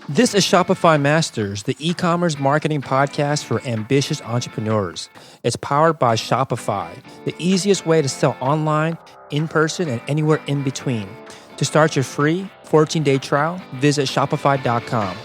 This is Shopify Masters, the e-commerce marketing podcast for ambitious entrepreneurs. It's powered by Shopify, the easiest way to sell online, in person, and anywhere in between. To start your free 14-day trial, visit shopify.com.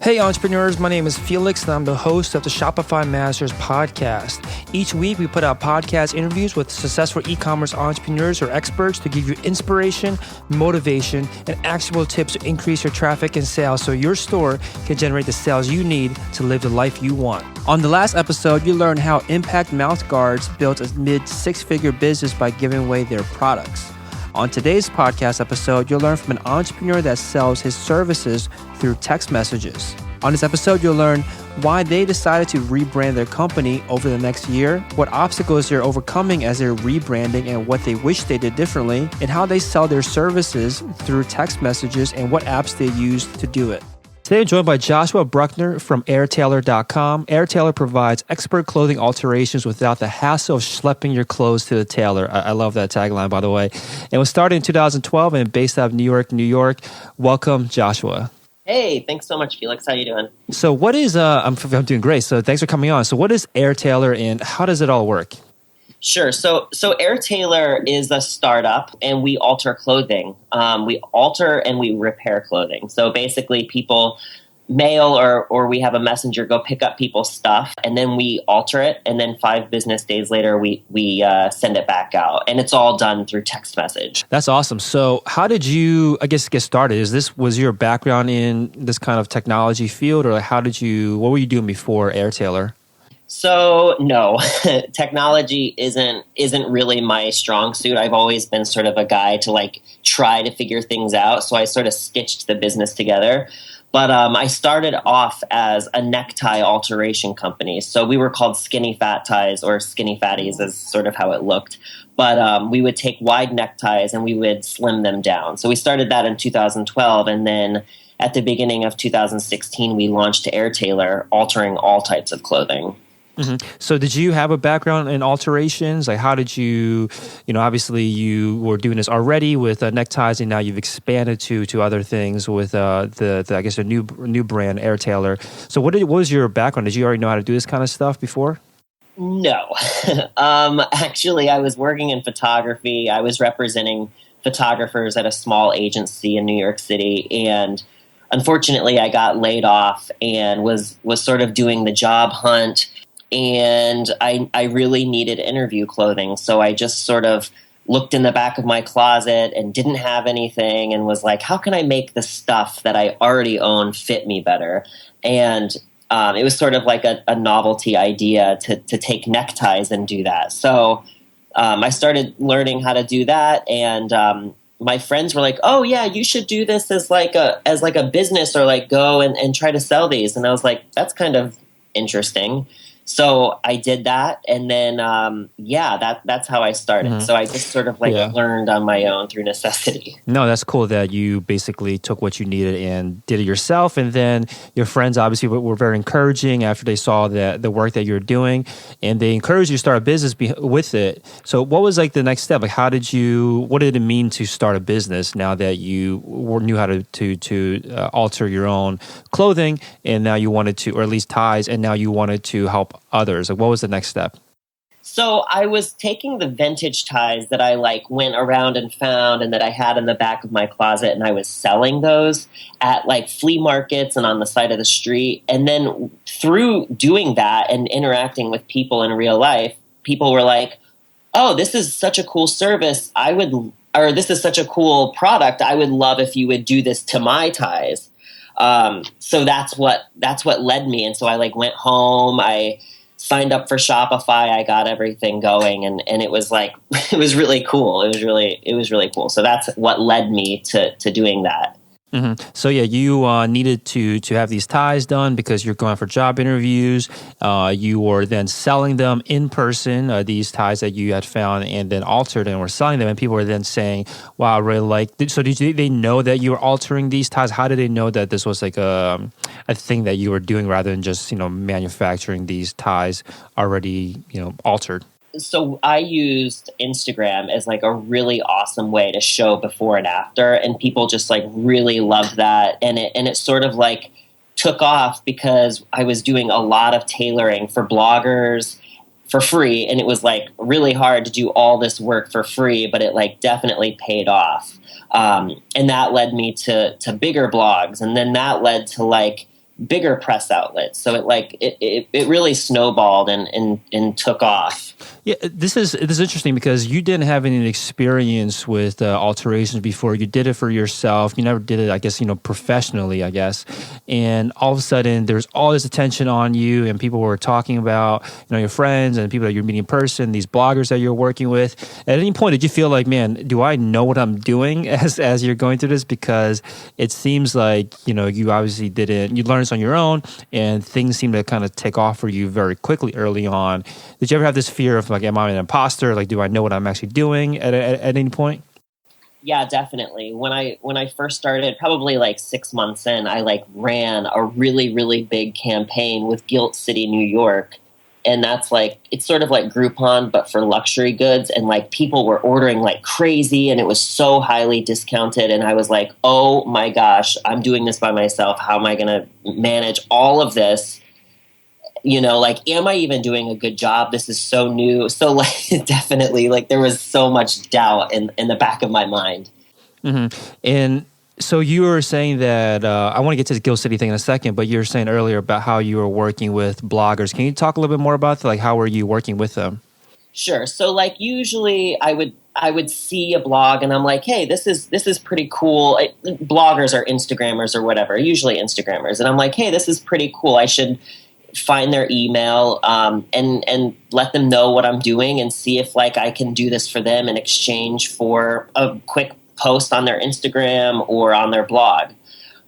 Hey entrepreneurs, my name is Felix and I'm the host of the Shopify Masters podcast. Each week we put out podcast interviews with successful e-commerce entrepreneurs or experts to give you inspiration, motivation, and actionable tips to increase your traffic and sales so your store can generate the sales you need to live the life you want. On the last episode, you learned how Impact Mouth Guards built a mid-six-figure business by giving away their products. On today's podcast episode, you'll learn from an entrepreneur that sells his services through text messages. On this episode, you'll learn why they decided to rebrand their company over the next year, what obstacles they're overcoming as they're rebranding and what they wish they did differently, and how they sell their services through text messages and what apps they use to do it. Today, I'm joined by Joshua Bruckner from airtailor.com. AirTailor provides expert clothing alterations without the hassle of schlepping your clothes to the tailor. I love that tagline, by the way. It was started in 2012 and based out of New York. Welcome, Joshua. Hey, thanks so much, Felix. How you doing? So what is, I'm doing great. So thanks for coming on. So what is AirTailor and how does it all work? Sure. So AirTailor is a startup, and we alter clothing. We alter and we repair clothing. So basically, people mail or we have a messenger go pick up people's stuff, and then we alter it, and then 5 business days later, we send it back out, and it's all done through text message. That's awesome. So how did you, get started? Was your background in this kind of technology field, or what were you doing before AirTailor? So no, technology isn't really my strong suit. I've always been sort of a guy to try to figure things out. So I sort of stitched the business together. But I started off as a necktie alteration company. So we were called Skinny Fat Ties, or Skinny Fatties is sort of how it looked. But we would take wide neckties and we would slim them down. So we started that in 2012, and then at the beginning of 2016, we launched AirTailor, altering all types of clothing. Mm-hmm. So did you have a background in alterations? How did you, obviously you were doing this already with neckties, and now you've expanded to other things with the new brand, AirTailor. So what was your background? Did you already know how to do this kind of stuff before? No. Actually, I was working in photography. I was representing photographers at a small agency in New York City, and unfortunately, I got laid off and was sort of doing the job hunt. And I really needed interview clothing. So I just sort of looked in the back of my closet and didn't have anything and was like, how can I make the stuff that I already own fit me better? And it was sort of like a novelty idea to take neckties and do that. So I started learning how to do that. And my friends were like, oh, yeah, you should do this as like a business, or go and try to sell these. And I was like, that's kind of interesting. So I did that, and then that's how I started. Mm-hmm. So I just sort of learned on my own through necessity. No, that's cool that you basically took what you needed and did it yourself, and then your friends obviously were very encouraging after they saw the work that you're doing, and they encouraged you to start a business with it. So what was the next step? What did it mean to start a business now that you knew how to alter your own clothing, and now you wanted to, or at least ties, and now you wanted to help others? What was the next step? So I was taking the vintage ties that I went around and found and that I had in the back of my closet, and I was selling those at flea markets and on the side of the street. And then through doing that and interacting with people in real life, people were like, oh, this is such a cool service. This is such a cool product. I would love if you would do this to my ties. So that's what led me. And so I went home, I signed up for Shopify, I got everything going, and it was it was really cool. It was really cool. So that's what led me to doing that. Mm-hmm. So yeah, you needed to have these ties done because you're going for job interviews. You were then selling them in person, these ties that you had found and then altered and were selling them. And people were then saying, wow, I really like this. So did they know that you were altering these ties? How did they know that this was a thing that you were doing rather than just, manufacturing these ties already, altered? So I used Instagram as like a really awesome way to show before and after, and people just like really loved that. And it sort of like took off because I was doing a lot of tailoring for bloggers for free, and it was like really hard to do all this work for free, but it like definitely paid off. And that led me to bigger blogs, and then that led to like bigger press outlets. So it really snowballed and took off. Yeah, this is interesting because you didn't have any experience with alterations before. You did it for yourself. You never did it, I guess, professionally, I guess. And all of a sudden, there's all this attention on you, and people were talking about, your friends and people that you're meeting in person, these bloggers that you're working with. At any point, did you feel like, man, do I know what I'm doing as you're going through this? Because it seems like, you obviously didn't. You learned on your own, and things seem to kind of take off for you very quickly early on. Did you ever have this fear of like, am I an imposter? Like, do I know what I'm actually doing at any point? Yeah, definitely. When I first started, probably like 6 months in, I like ran a really, really big campaign with Gilt City, New York. And that's like, it's sort of like Groupon, but for luxury goods. And like people were ordering like crazy, and it was so highly discounted. And I was like, oh my gosh, I'm doing this by myself. How am I going to manage all of this? Like, am I even doing a good job? This is so new. So like, definitely, like there was so much doubt in the back of my mind. Mm-hmm. And so you were saying that, I want to get to the Gill City thing in a second, but you were saying earlier about how you were working with bloggers. Can you talk a little bit more about that? Like, how were you working with them? Sure. So like usually I would see a blog and I'm like, hey, this is pretty cool. Bloggers or Instagrammers or whatever, usually Instagrammers. And I'm like, hey, this is pretty cool. I should find their email and let them know what I'm doing and see if like I can do this for them in exchange for a quick post on their Instagram or on their blog.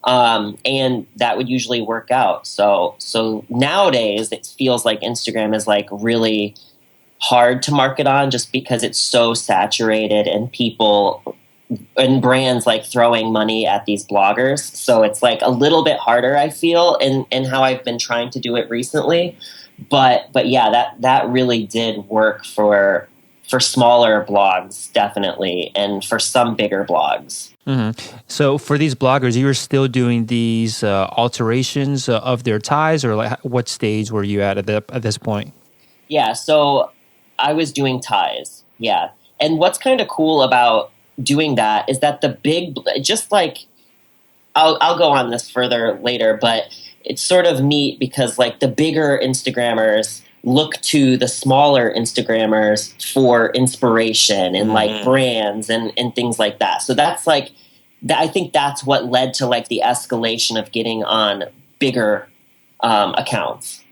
And that would usually work out. So nowadays it feels like Instagram is like really hard to market on just because it's so saturated and people and brands like throwing money at these bloggers. So it's like a little bit harder, I feel, in how I've been trying to do it recently. But yeah, that really did work for smaller blogs, definitely, and for some bigger blogs. Mm-hmm. So for these bloggers, you were still doing these alterations of their ties, or like what stage were you at this point? Yeah, so I was doing ties. Yeah. And what's kind of cool about doing that is that the big, just like, I'll go on this further later, but it's sort of neat because like the bigger Instagrammers look to the smaller Instagrammers for inspiration and like brands and things like that. So that's like, I think that's what led to like the escalation of getting on bigger accounts.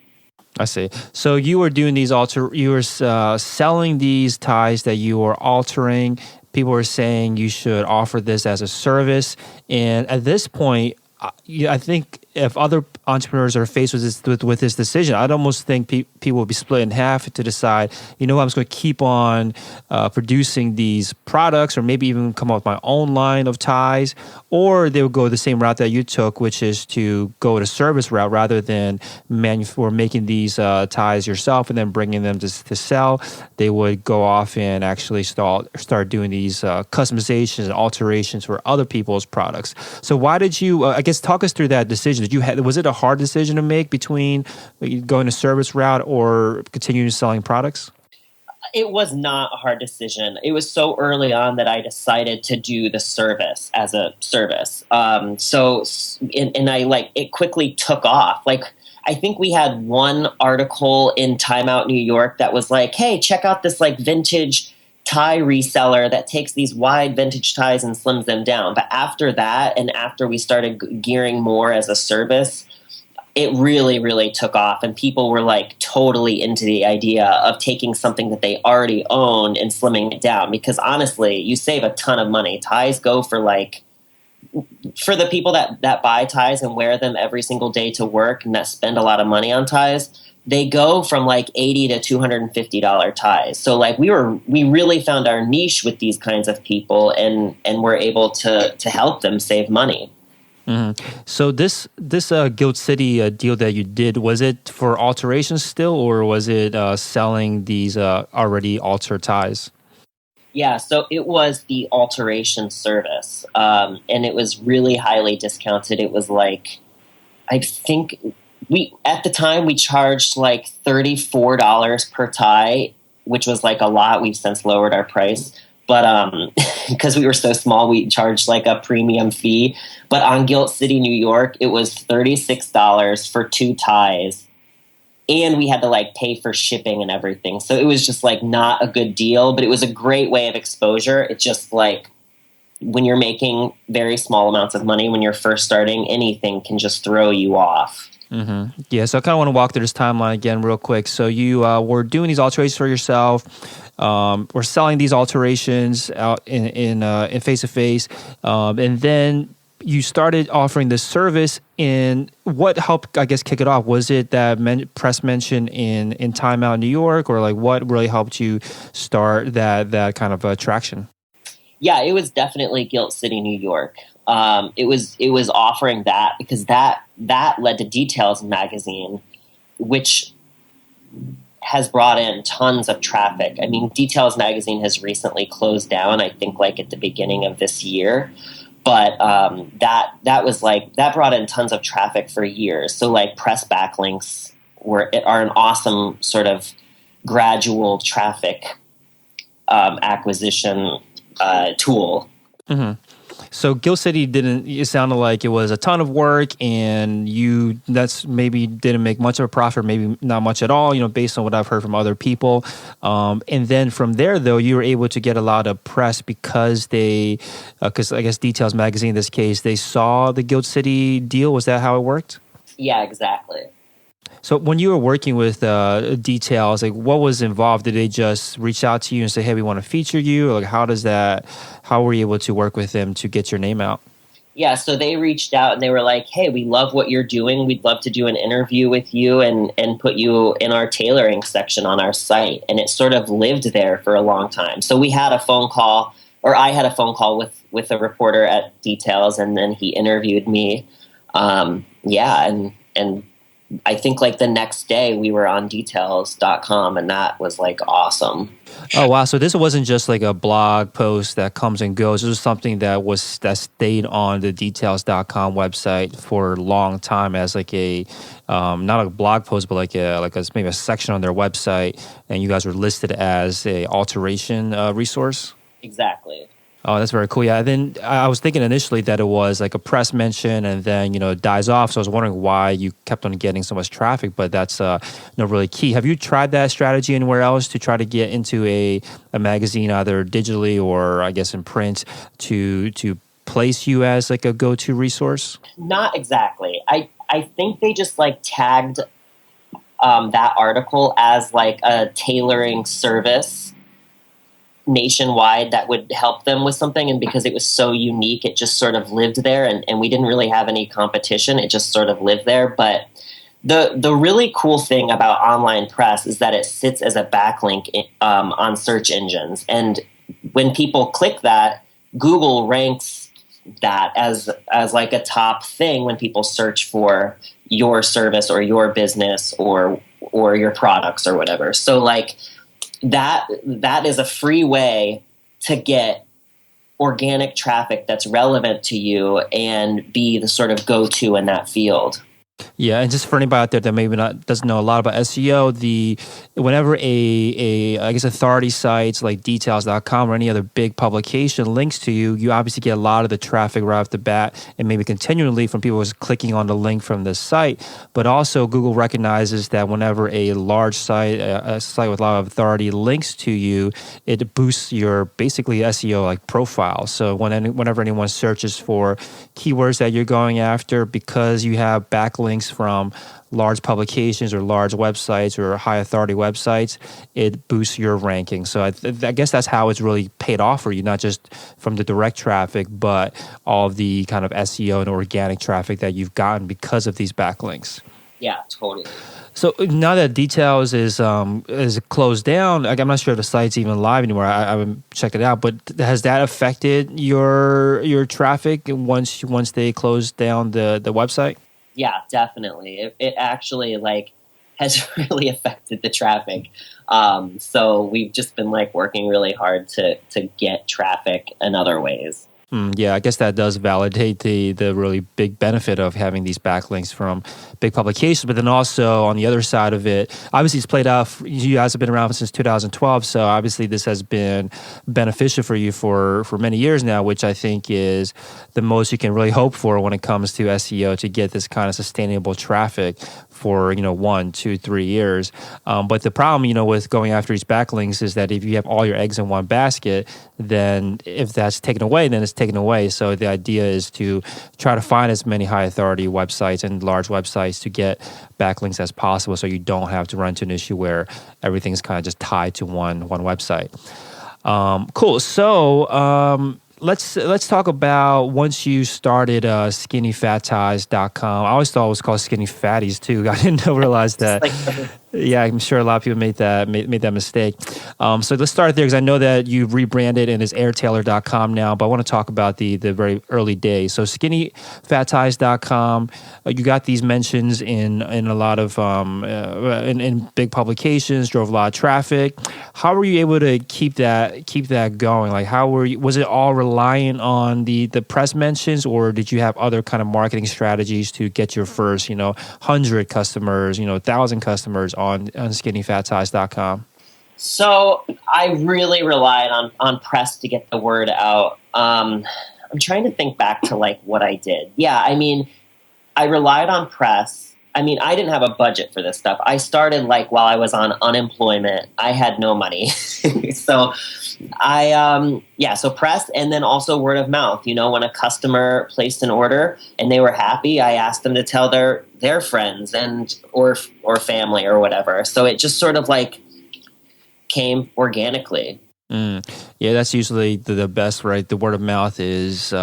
I see. So you were doing these you were selling these ties that you were altering. People were saying you should offer this as a service. And at this point, I think if other entrepreneurs are faced with this decision, I'd almost think people will be split in half to decide, I'm just going to keep on producing these products, or maybe even come up with my own line of ties, or they would go the same route that you took, which is to go the service route rather than making these ties yourself and then bringing them to sell. They would go off and actually start doing these customizations and alterations for other people's products. So why did you, I guess, talk us through that decision? Was it a hard decision to make between going a service route or continuing selling products? It was not a hard decision. It was so early on that I decided to do the service as a service. And I like, it quickly took off. Like, I think we had one article in Time Out New York that was like, hey, check out this like vintage tie reseller that takes these wide vintage ties and slims them down. But after that, and after we started gearing more as a service, it really, really took off, and people were like totally into the idea of taking something that they already own and slimming it down. Because honestly, you save a ton of money. Ties go for like, for the people that buy ties and wear them every single day to work and that spend a lot of money on ties, they go from like $80 to $250 ties. So like we really found our niche with these kinds of people and were able to help them save money. So this Guild City deal that you did, was it for alterations still, or was it selling these already altered ties? Yeah, so it was the alteration service, and it was really highly discounted. It was like, I think we at the time we charged like $34 per tie, which was like a lot. We've since lowered our price, but because we were so small, we charged like a premium fee. But on Guilt City, New York, it was $36 for 2 ties, and we had to like pay for shipping and everything. So it was just like not a good deal, but it was a great way of exposure. It's just like when you're making very small amounts of money, when you're first starting, anything can just throw you off. Yeah, so I kind of want to walk through this timeline again real quick. So you were doing these alterations for yourself, were selling these alterations out in face to face, and then you started offering this service. And what helped, I guess, kick it off? Was it that press mention in Time Out New York, or like what really helped you start that kind of traction? Yeah, it was definitely Guilt City, New York. It was offering that because that led to Details magazine, which has brought in tons of traffic. I mean, Details magazine has recently closed down, I think like at the beginning of this year. But that was like, that brought in tons of traffic for years. So like press backlinks are an awesome sort of gradual traffic acquisition tool. So Guild City it sounded like it was a ton of work, and that's maybe didn't make much of a profit, maybe not much at all, based on what I've heard from other people. And then from there, though, you were able to get a lot of press because because I guess Details magazine in this case, they saw the Guild City deal. Was that how it worked? Yeah, exactly. So when you were working with Details, like what was involved? Did they just reach out to you and say, "Hey, we want to feature you"? Or like how were you able to work with them to get your name out? Yeah, so they reached out and they were like, "Hey, we love what you're doing. We'd love to do an interview with you and put you in our tailoring section on our site." And it sort of lived there for a long time. So we had a phone call, or I had a phone call with a reporter at Details, and then he interviewed me. And I think like the next day we were on details.com, and that was like awesome. Oh, wow. So this wasn't just like a blog post that comes and goes. This was something that stayed on the details.com website for a long time as like not a blog post, but like maybe a section on their website. And you guys were listed as a alteration resource. Exactly. Oh, that's very cool. Yeah. Then I was thinking initially that it was like a press mention and then, it dies off. So I was wondering why you kept on getting so much traffic, but that's really key. Have you tried that strategy anywhere else to try to get into a magazine, either digitally or I guess in print, to place you as like a go-to resource? Not exactly. I think they just like tagged that article as like a tailoring service nationwide that would help them with something, and because it was so unique, it just sort of lived there, and we didn't really have any competition. It just sort of lived there. But the really cool thing about online press is that it sits as a backlink on search engines, and when people click that, Google ranks that as like a top thing when people search for your service or your business or your products or whatever. So like that is a free way to get organic traffic that's relevant to you and be the sort of go-to in that field. Yeah, and just for anybody out there that maybe doesn't know a lot about SEO, whenever I guess authority sites like details.com or any other big publication links to you, you obviously get a lot of the traffic right off the bat, and maybe continually from people who's clicking on the link from the site. But also Google recognizes that whenever a large site, a site with a lot of authority links to you, it boosts your basically SEO like profile. So whenever anyone searches for keywords that you're going after, because you have backlinks from large publications or large websites or high authority websites, it boosts your ranking. So I guess that's how it's really paid off for you, not just from the direct traffic, but all of the kind of SEO and organic traffic that you've gotten because of these backlinks. Yeah, totally. So now that Details is closed down, like, I'm not sure if the site's even live anymore. I haven't checked it out, but has that affected your traffic once they closed down the website? Yeah, definitely. It actually like has really affected the traffic. So we've just been like working really hard to get traffic in other ways. Yeah, I guess that does validate the really big benefit of having these backlinks from big publications. But then also on the other side of it, obviously it's played out. You guys have been around since 2012, so obviously this has been beneficial for you for many years now, which I think is the most you can really hope for when it comes to SEO, to get this kind of sustainable traffic for 1, 2, 3 years. But the problem with going after these backlinks is that if you have all your eggs in one basket, then if that's taken away, then it's taken away. So the idea is to try to find as many high authority websites and large websites to get backlinks as possible, so you don't have to run into an issue where everything's kind of just tied to one website. Cool. So let's talk about once you started skinnyfatties.com. I always thought it was called Skinny Fatties too. I didn't realize that. Yeah, I'm sure a lot of people made that mistake. So let's start there, because I know that you've rebranded and is airtailor.com now, but I want to talk about the very early days. So skinnyfatties.com, you got these mentions in a lot of in big publications, drove a lot of traffic. How were you able to keep that going? Like, was it all reliant on the press mentions, or did you have other kind of marketing strategies to get your first 100 customers, 1,000 customers on skinnyfatties.com? So I really relied on press to get the word out. I'm trying to think back to like what I did. Yeah, I mean, I relied on press. I mean, I didn't have a budget for this stuff. I started like while I was on unemployment. I had no money. So so press, and then also word of mouth. When a customer placed an order and they were happy, I asked them to tell their friends or family or whatever. So it just sort of like came organically. Yeah, that's usually the best, right? The word of mouth is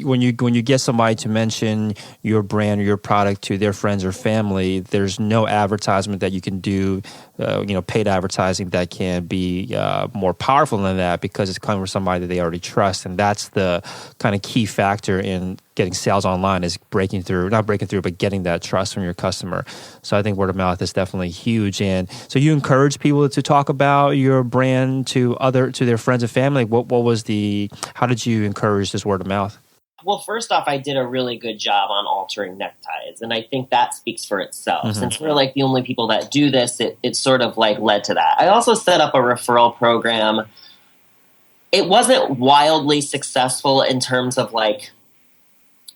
when you get somebody to mention your brand or your product to their friends or family, there's no advertisement that you can do, paid advertising that can be more powerful than that, because it's coming from somebody that they already trust. And that's the kind of key factor in getting sales online, is not breaking through, but getting that trust from your customer. So I think word of mouth is definitely huge. And so you encourage people to talk about your brand to their friends and family. How did you encourage this word of mouth? Well, first off, I did a really good job on altering neckties, and I think that speaks for itself. Mm-hmm. Since we're like the only people that do this, it sort of like led to that. I also set up a referral program. It wasn't wildly successful in terms of like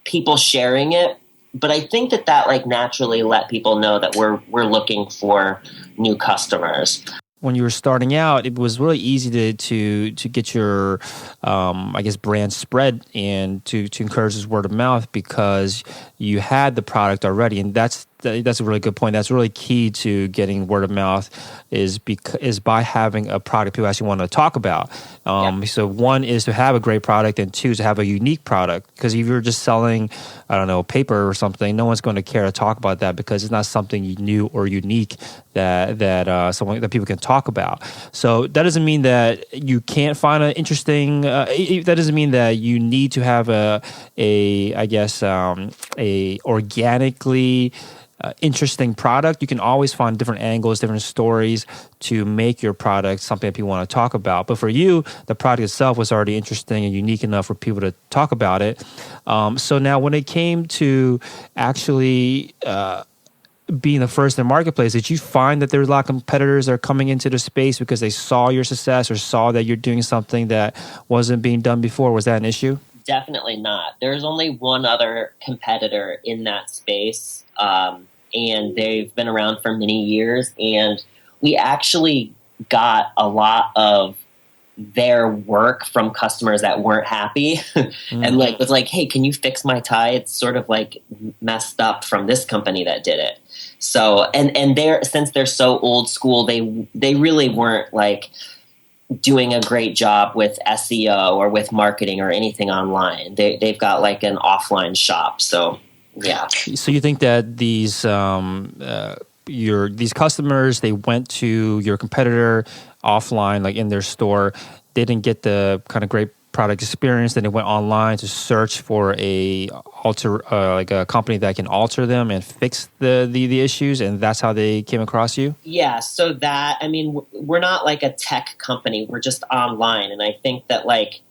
people sharing it, but I think that like naturally let people know that we're looking for new customers. When you were starting out, it was really easy to get your, brand spread and to encourage this word of mouth, because you had the product already. And that's a really good point. That's really key to getting word of mouth is by having a product people actually want to talk about. So one is to have a great product, and two is to have a unique product. Because if you're just selling, I don't know, paper or something, no one's going to care to talk about that, because it's not something new or unique that people can talk about. So that doesn't mean that you can't find an interesting. That doesn't mean that you need to have a organically interesting product. You can always find different angles, different stories to make your product something that people want to talk about. But for you, the product itself was already interesting and unique enough for people to talk about it. So now when it came to actually being the first in the marketplace, did you find that there was a lot of competitors that are coming into the space because they saw your success or saw that you're doing something that wasn't being done before? Was that an issue? Definitely not. There's only one other competitor in that space, and they've been around for many years, and we actually got a lot of their work from customers that weren't happy and like was like, hey, can you fix my tie? It's sort of like messed up from this company that did it. So and since they're so old school, they really weren't like doing a great job with SEO or with marketing or anything online. They've got like an offline shop. So yeah. So you think that these these customers, they went to your competitor offline, like in their store. They didn't get the kind of great product experience. Then they went online to search for like a company that can alter them and fix the issues, and that's how they came across you. Yeah, so we're not like a tech company. We're just online, and I think that like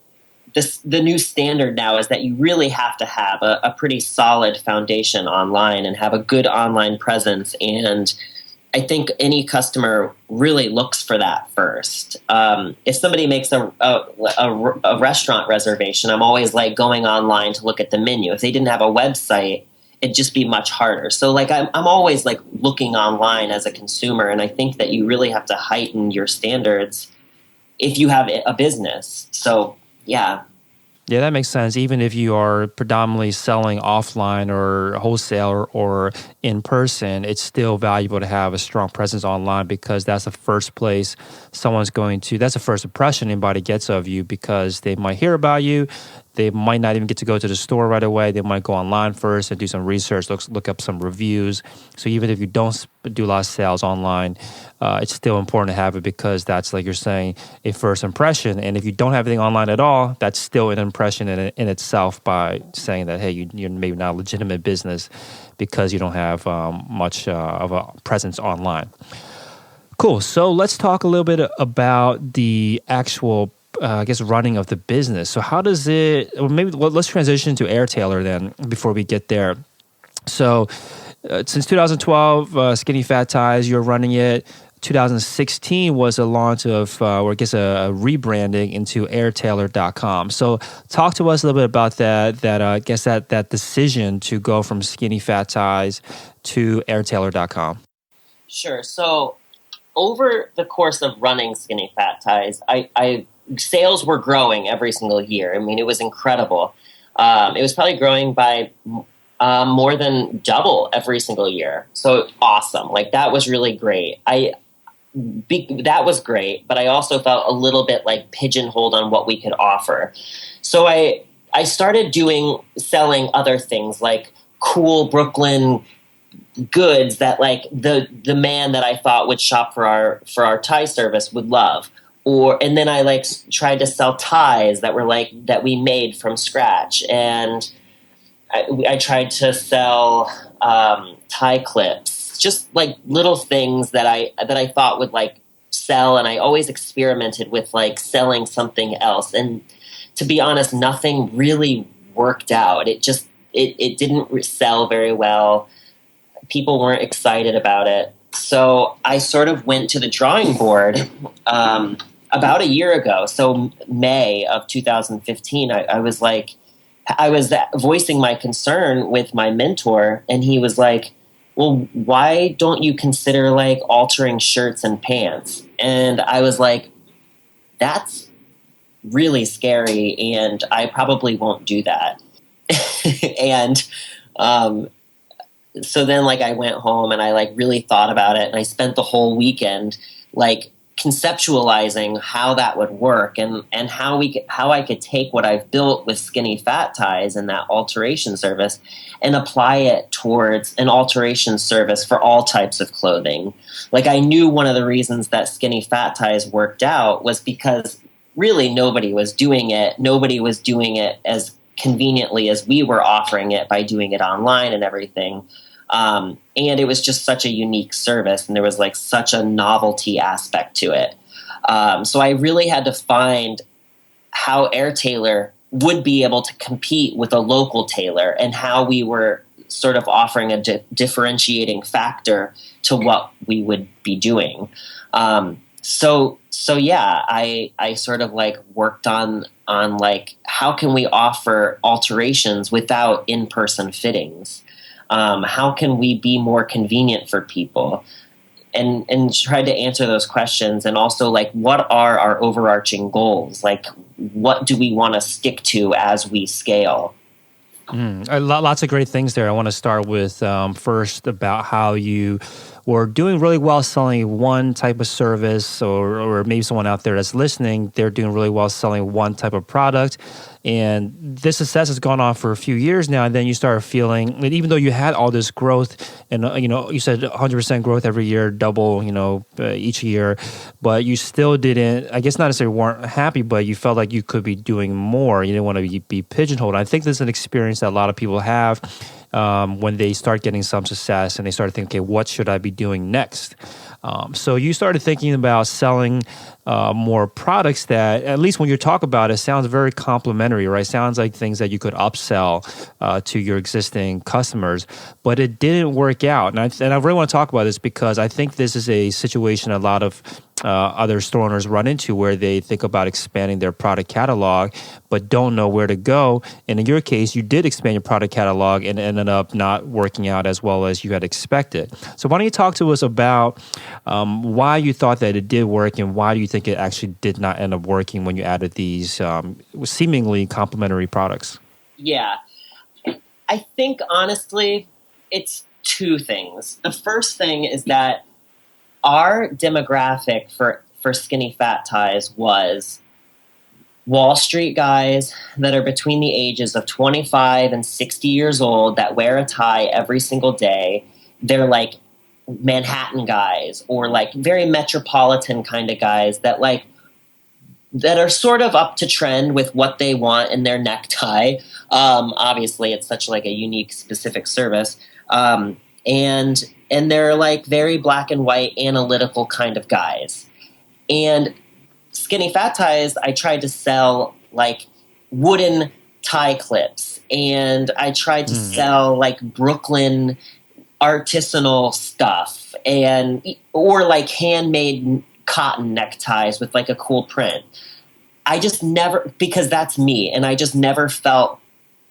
the new standard now is that you really have to have a pretty solid foundation online and have a good online presence. And I think any customer really looks for that first. If somebody makes a restaurant reservation, I'm always like going online to look at the menu. If they didn't have a website, it'd just be much harder. So like I'm always like looking online as a consumer, and I think that you really have to heighten your standards if you have a business. So yeah. Yeah, that makes sense. Even if you are predominantly selling offline or wholesale or in person, it's still valuable to have a strong presence online, because that's the first place that's the first impression anybody gets of you, because they might hear about you. They might not even get to go to the store right away. They might go online first and do some research, look up some reviews. So even if you don't do a lot of sales online, it's still important to have it, because that's, like you're saying, a first impression. And if you don't have anything online at all, that's still an impression in itself, by saying that, hey, you're maybe not a legitimate business because you don't have much of a presence online. Cool. So let's talk a little bit about the actual running of the business. So how does it, or maybe let's transition to Airtailor then before we get there. So since 2012, Skinny Fat Ties, you're running it. 2016 was a launch of, a rebranding into airtailor.com. So talk to us a little bit about that decision to go from Skinny Fat Ties to airtailor.com. Sure. So over the course of running Skinny Fat Ties, sales were growing every single year. I mean, it was incredible. It was probably growing by more than double every single year. So awesome. Like, that was really great. That was great, but I also felt a little bit like pigeonholed on what we could offer. So I started selling other things, like cool Brooklyn goods that like the man that I thought would shop for our tie service would love. And then I like tried to sell ties that were like that we made from scratch, and I tried to sell tie clips, just like little things that I thought would like sell, and I always experimented with like selling something else. And to be honest, nothing really worked out. It didn't sell very well. People weren't excited about it. So I sort of went to the drawing board about a year ago. So May of 2015, I was voicing my concern with my mentor, and he was like, well, why don't you consider like altering shirts and pants? And I was like, that's really scary, and I probably won't do that. And so then like I went home and I like really thought about it, and I spent the whole weekend like conceptualizing how that would work, and how I could take what I've built with Skinny Fat Ties and that alteration service and apply it towards an alteration service for all types of clothing. Like, I knew one of the reasons that Skinny Fat Ties worked out was because really nobody was doing it. Nobody was doing it as conveniently as we were offering it by doing it online and everything. And it was just such a unique service, and there was like such a novelty aspect to it. So I really had to find how Airtailor would be able to compete with a local tailor, and how we were sort of offering a differentiating factor to what we would be doing. So yeah, I sort of like worked on like, how can we offer alterations without in-person fittings? How can we be more convenient for people? And tried to answer those questions. And also, like, what are our overarching goals? Like, what do we want to stick to as we scale? Lots of great things there. I want to start with first about how you were doing really well selling one type of service, or maybe someone out there that's listening, they're doing really well selling one type of product. And this success has gone on for a few years now, and then you start feeling that even though you had all this growth, and you said 100% growth every year, double, each year, but you still didn't. I guess not necessarily weren't happy, but you felt like you could be doing more. You didn't want to be pigeonholed. I think this is an experience that a lot of people have when they start getting some success, and they start thinking, okay, what should I be doing next? So you started thinking about selling more products that, at least when you talk about it, sounds very complementary, right? Sounds like things that you could upsell to your existing customers, but it didn't work out. And I really want to talk about this because I think this is a situation a lot of other store owners run into, where they think about expanding their product catalog but don't know where to go. And in your case, you did expand your product catalog and it ended up not working out as well as you had expected. So why don't you talk to us about why you thought that it did work, and why do you think it actually did not end up working when you added these seemingly complementary products? Yeah. I think, honestly, it's two things. The first thing is that our demographic for skinny fat ties was Wall Street guys that are between the ages of 25 and 60 years old that wear a tie every single day. They're like Manhattan guys, or like very metropolitan kind of guys that are sort of up to trend with what they want in their necktie. Obviously, it's such like a unique, specific service. And they're like very black and white, analytical kind of guys. And skinny fat ties, I tried to sell like wooden tie clips, and I tried to sell like Brooklyn artisanal stuff, or like handmade cotton neckties with like a cool print. I just never, because that's me, and I just never felt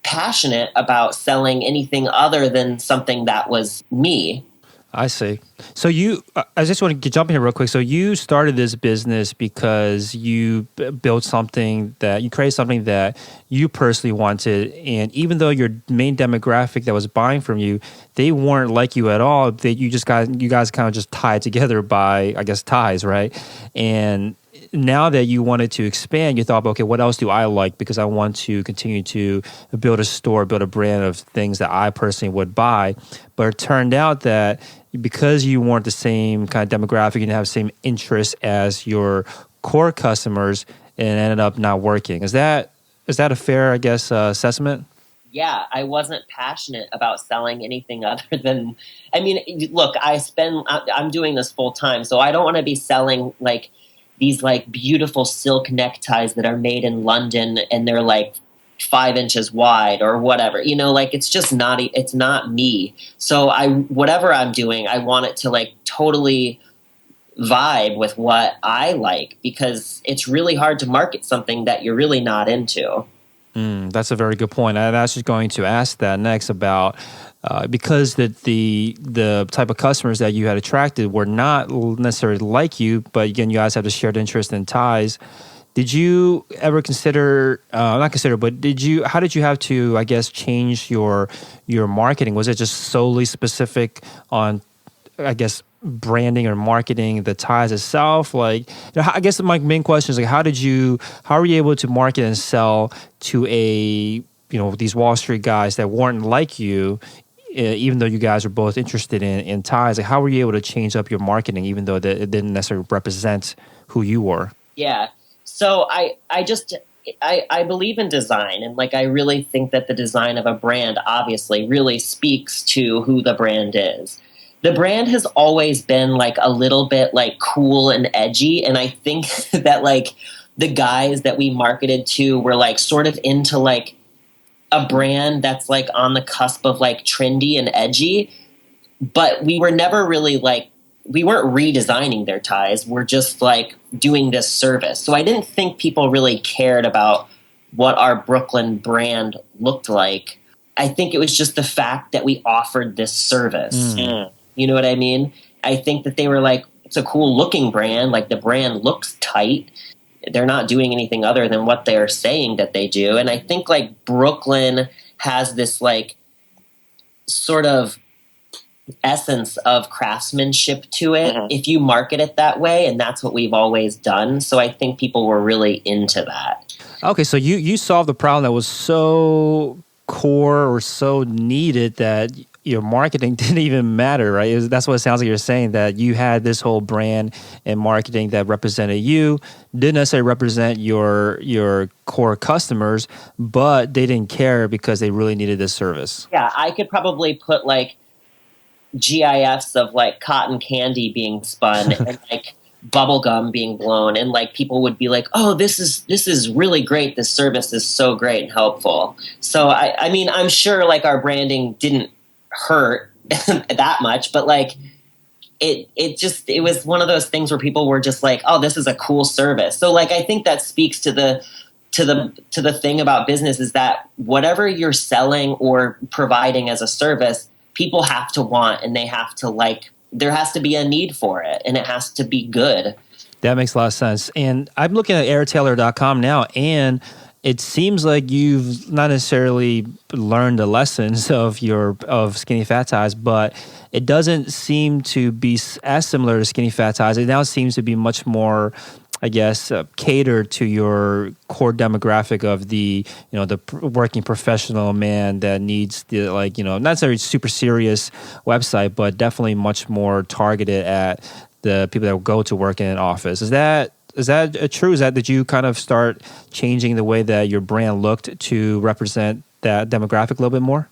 passionate about selling anything other than something that was me. I see. So I just want to jump in here real quick. So you started this business because you built something that, you created something that you personally wanted. And even though your main demographic that was buying from you, they weren't like you at all. You guys kind of just tied together by, I guess, ties, right? And now that you wanted to expand, you thought, okay, what else do I like? Because I want to continue to build a store, build a brand of things that I personally would buy. But it turned out that because you weren't the same kind of demographic, you didn't have the same interests as your core customers, it ended up not working. Is that a fair, I guess, assessment? Yeah, I wasn't passionate about selling anything other than, I mean, look, I'm doing this full time, so I don't want to be selling like these like beautiful silk neckties that are made in London and they're like 5 inches wide or whatever, like it's just not, it's not me. So whatever I'm doing, I want it to like totally vibe with what I like, because it's really hard to market something that you're really not into. That's a very good point. I was just going to ask that next about because the type of customers that you had attracted were not necessarily like you, but again, you guys have a shared interest in ties. Did you ever consider, how did you have to, I guess, change your marketing? Was it just solely specific on, I guess, branding or marketing the ties itself? Like, I guess my main question is like, how were you able to market and sell to these Wall Street guys that weren't like you, even though you guys were both interested in ties? Like, how were you able to change up your marketing, even though that it didn't necessarily represent who you were? Yeah. So I believe in design, and like I really think that the design of a brand obviously really speaks to who the brand is. The brand has always been like a little bit like cool and edgy, and I think that like the guys that we marketed to were like sort of into like a brand that's like on the cusp of like trendy and edgy, but we were never really like, we weren't redesigning their ties. We're just like doing this service. So I didn't think people really cared about what our Brooklyn brand looked like. I think it was just the fact that we offered this service. You know what I mean? I think that they were like, it's a cool looking brand. Like the brand looks tight. They're not doing anything other than what they're saying that they do. And I think like Brooklyn has this like sort of essence of craftsmanship to it if you market it that way, and that's what we've always done. So I think people were really into that. Okay, so you solved the problem that was so core or so needed that your marketing didn't even matter, right? That's what it sounds like you're saying, that you had this whole brand and marketing that represented you, didn't necessarily represent your core customers, but they didn't care because they really needed this service. Yeah, I could probably put like GIFs of like cotton candy being spun and like bubble gum being blown, and like people would be like, oh, this is really great, this service is so great and helpful. So I mean, I'm sure like our branding didn't hurt that much, but like it was one of those things where people were just like, oh, this is a cool service. So like I think that speaks to the thing about business, is that whatever you're selling or providing as a service, people have to want, and they have to like, there has to be a need for it, and it has to be good. That makes a lot of sense. And I'm looking at airtailor.com now, and it seems like you've not necessarily learned the lessons of Skinny Fat Ties, but it doesn't seem to be as similar to Skinny Fat Ties. It now seems to be much more, I guess, catered to your core demographic of the working professional man that needs the, like, not necessarily super serious website, but definitely much more targeted at the people that will go to work in an office. Is that true? Did you kind of start changing the way that your brand looked to represent that demographic a little bit more?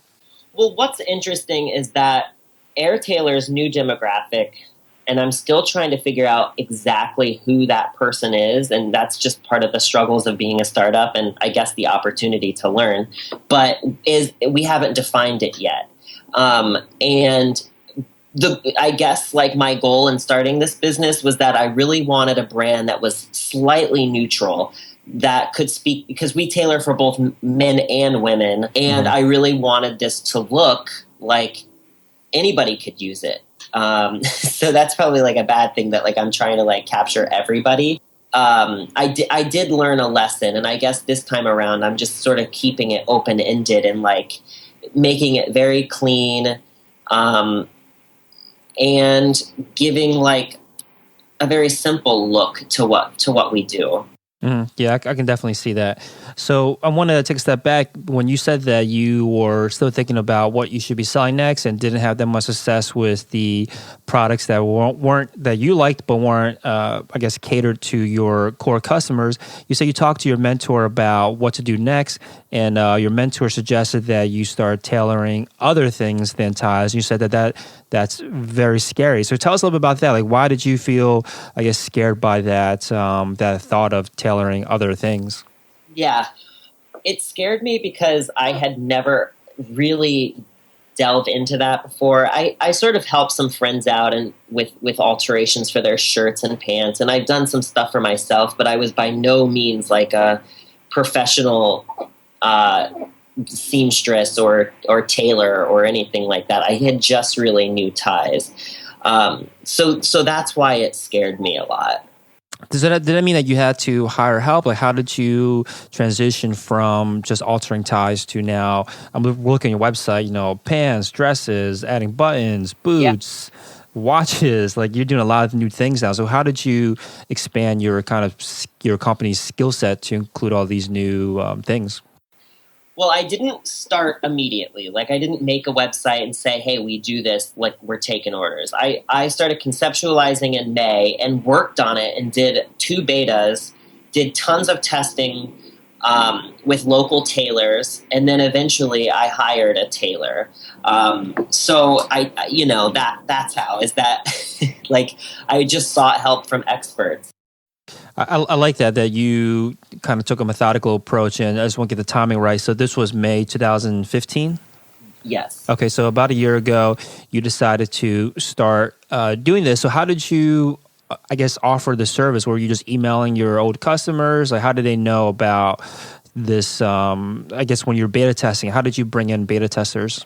Well, what's interesting is that Airtailor's new demographic, and I'm still trying to figure out exactly who that person is, and that's just part of the struggles of being a startup, and I guess the opportunity to learn, but we haven't defined it yet. I guess like my goal in starting this business was that I really wanted a brand that was slightly neutral, that could speak, because we tailor for both men and women, and I really wanted this to look like anybody could use it. So that's probably like a bad thing, that like I'm trying to like capture everybody. I did learn a lesson, and I guess this time around I'm just sort of keeping it open-ended and like making it very clean, and giving like a very simple look to what we do. Yeah, I can definitely see that. So I want to take a step back. When you said that you were still thinking about what you should be selling next and didn't have that much success with the products that weren't that you liked but weren't, I guess, catered to your core customers, you said you talked to your mentor about what to do next, and your mentor suggested that you start tailoring other things than ties. You said that's very scary. So tell us a little bit about that. Like, why did you feel, I guess, scared by that thought of tailoring other things? Yeah, it scared me because I had never really delved into that before. I sort of helped some friends out and with alterations for their shirts and pants, and I've done some stuff for myself, but I was by no means like a professional seamstress or tailor or anything like that. I had just really new ties. So that's why it scared me a lot. Did that mean that you had to hire help? Like, how did you transition from just altering ties to now, I'm looking at your website, pants, dresses, adding buttons, boots, watches, like you're doing a lot of new things now. So how did you expand your company's skill set to include all these new things? Well, I didn't start immediately. Like, I didn't make a website and say, hey, we do this, like, we're taking orders. I started conceptualizing in May and worked on it and did 2 betas, did tons of testing with local tailors, and then eventually I hired a tailor. So that's how, is that like I just sought help from experts. I like that you kind of took a methodical approach, and I just want to get the timing right. So this was May 2015? Yes. Okay, so about a year ago, you decided to start doing this. So how did you, I guess, offer the service? Were you just emailing your old customers? Like, how did they know about this? I guess when you're beta testing, how did you bring in beta testers?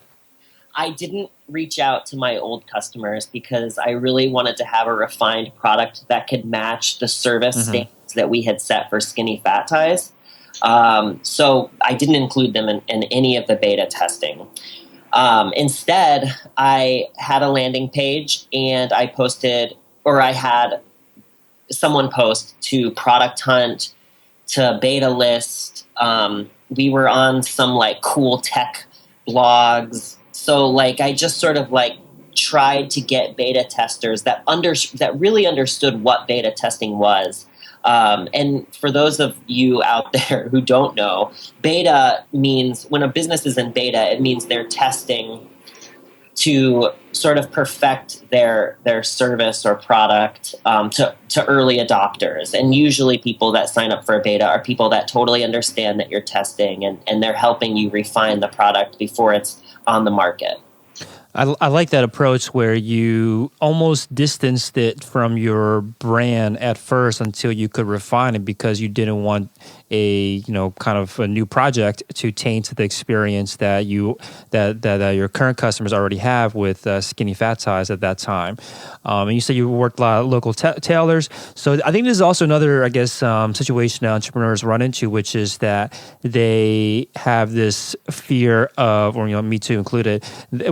I didn't reach out to my old customers because I really wanted to have a refined product that could match the service standards that we had set for Skinny Fat Ties. So I didn't include them in any of the beta testing. Instead, I had a landing page and I posted, or I had someone post to Product Hunt, to Beta List. We were on some like cool tech blogs. So like I just sort of like tried to get beta testers that really understood what beta testing was. And for those of you out there who don't know, beta means when a business is in beta, it means they're testing to sort of perfect their service or product to early adopters. And usually people that sign up for a beta are people that totally understand that you're testing and they're helping you refine the product before it's on the market. I like that approach where you almost distanced it from your brand at first until you could refine it, because you didn't want a kind of a new project to taint the experience that that your current customers already have with Skinny Fat Ties at that time. And you said you worked a lot of local tailors. So I think this is also another, I guess, situation that entrepreneurs run into, which is that they have this fear of, or me too included,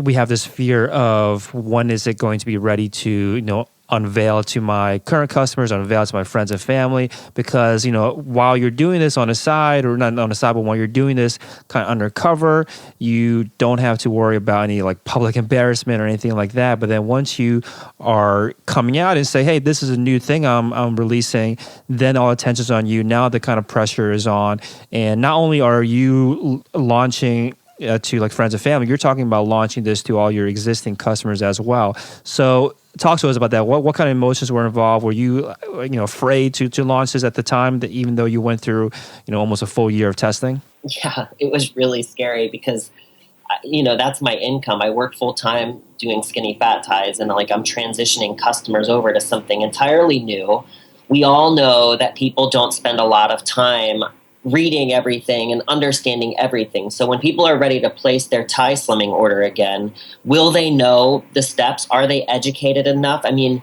we have this fear of when is it going to be ready to unveil to my current customers, unveil to my friends and family, because while you're doing this on the side, or not on the side, but while you're doing this kind of undercover, you don't have to worry about any like public embarrassment or anything like that. But then once you are coming out and say, hey, this is a new thing I'm releasing, then all attention's on you. Now the kind of pressure is on, and not only are you launching to like friends and family, you're talking about launching this to all your existing customers as well. So talk to us about that. What kind of emotions were involved? Were you afraid to launch this at the time, that even though you went through almost a full year of testing? Yeah, it was really scary because that's my income. I work full time doing Skinny Fat Ties, and like I'm transitioning customers over to something entirely new. We all know that people don't spend a lot of time reading everything and understanding everything. So when people are ready to place their tie slimming order again, will they know the steps? Are they educated enough? I mean,